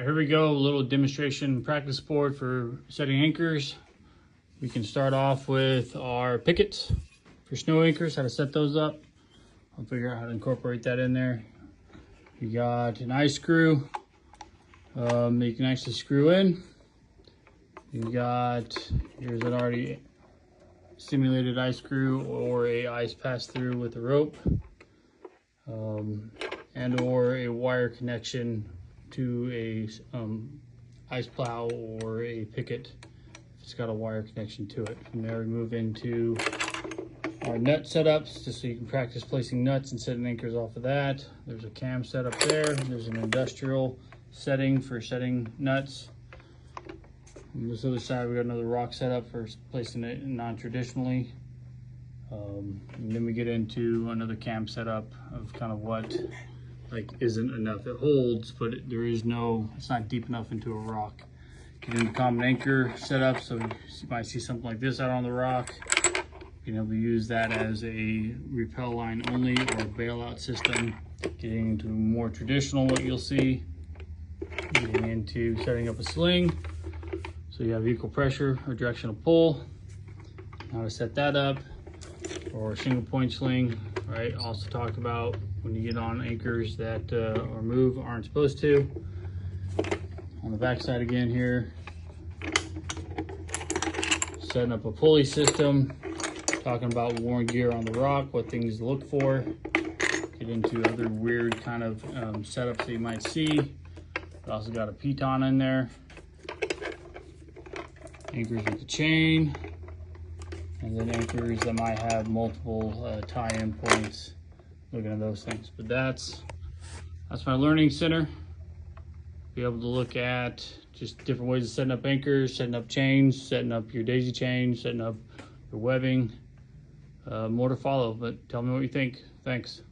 Here we go, a little demonstration practice board for setting anchors. We can start off with our pickets for snow anchors, how to set those up. I'll figure out how to incorporate that in there. You got an ice screw that you can actually screw in. You got, here's an already simulated ice screw or a ice pass through with a rope, and or a wire connection to a ice plow or a picket. It's got a wire connection to it. From there we move into our nut setups, just so you can practice placing nuts and setting anchors off of that. There's a cam setup there. There's an industrial setting for setting nuts. On this other side we got another rock setup for placing it non-traditionally. And then we get into another cam setup of kind of what isn't enough. It holds, but there is no, it's not deep enough into a rock. Get into common anchor setup, so you might see something like this out on the rock. Being able to use that as a repel line only or a bailout system. Getting into more traditional, what you'll see. Getting into setting up a sling, so you have equal pressure or directional pull. How to set that up, or a single point sling, right? Also talked about when you get on anchors that or move aren't supposed to. On the back side again here, setting up a pulley system, talking about worn gear on the rock, what things to look for. Get into other weird kind of setups that you might see. We also got a piton in there. Anchors with the chain, and then anchors that might have multiple tie-in points. Looking at those things, but that's my learning center. Be able to look at just different ways of setting up anchors, setting up chains, setting up your daisy chain, setting up your webbing. More to follow, but tell me what you think. Thanks.